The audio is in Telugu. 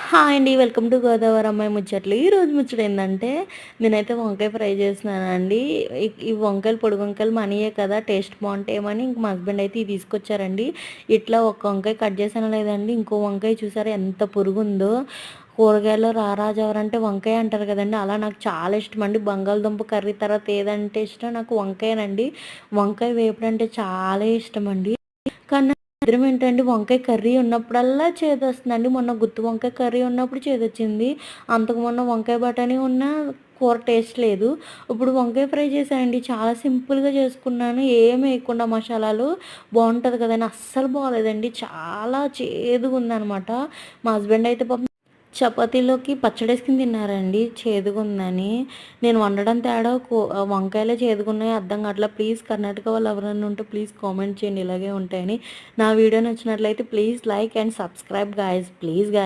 హాయ్ అండి. వెల్కమ్ టు గోదావరి అమ్మాయి ముచ్చట్లు. ఈరోజు ముచ్చట ఏందంటే, నేనైతే వంకాయ ఫ్రై చేస్తున్నానండి. ఈ వంకాయలు పొడి వంకాయలు మనీయే కదా! టేస్ట్ బావుంటాయేమని ఇంక మా హస్బెండ్ అయితే ఇవి తీసుకొచ్చారండి. ఇట్లా ఒక వంకాయ కట్ చేశానో లేదండి, ఇంకో వంకాయ చూసారా ఎంత పురుగుందో. కూరగాయల్లో రారాజు ఎవరంటే వంకాయ అంటారు కదండీ! అలా నాకు చాలా ఇష్టమండి. బంగాళదుంప కర్రీ తర్వాత ఏదంటే ఇష్టం నాకు వంకాయనండి. వంకాయ వేపుడంటే చాలా ఇష్టమండి. కానీ దరిద్రం ఏంటంటే వంకాయ కర్రీ ఉన్నప్పుడల్లా చేదొస్తుందండి. మొన్న గుత్తి వంకాయ కర్రీ ఉన్నప్పుడు చేదొచ్చింది. అంతకు మొన్న వంకాయ బఠానీ ఉన్నా కూర టేస్ట్ లేదు. ఇప్పుడు వంకాయ ఫ్రై చేశానండి. చాలా సింపుల్‌గా చేసుకున్నాను. ఏమి వేయకుండా మసాలాలు బావుంటది కదండీ! అస్సలు బాలేదండి. చాలా చేదుగుందనమాట. మా హస్బెండ్ అయితే పాపం చపాతీలోకి పచ్చడేసుకొని తిన్నారండి చేదుగుందని. నేను వండడం తేడా వంకాయలే చేదుగున్నాయో అర్థం కావట్లా. ప్లీజ్ కర్ణాటక వాళ్ళు ఎవరైనా ఉంటే ప్లీజ్ కామెంట్ చేయండి ఇలాగే ఉంటాయని. నా వీడియో నచ్చినట్లయితే please like and subscribe guys. Please guys.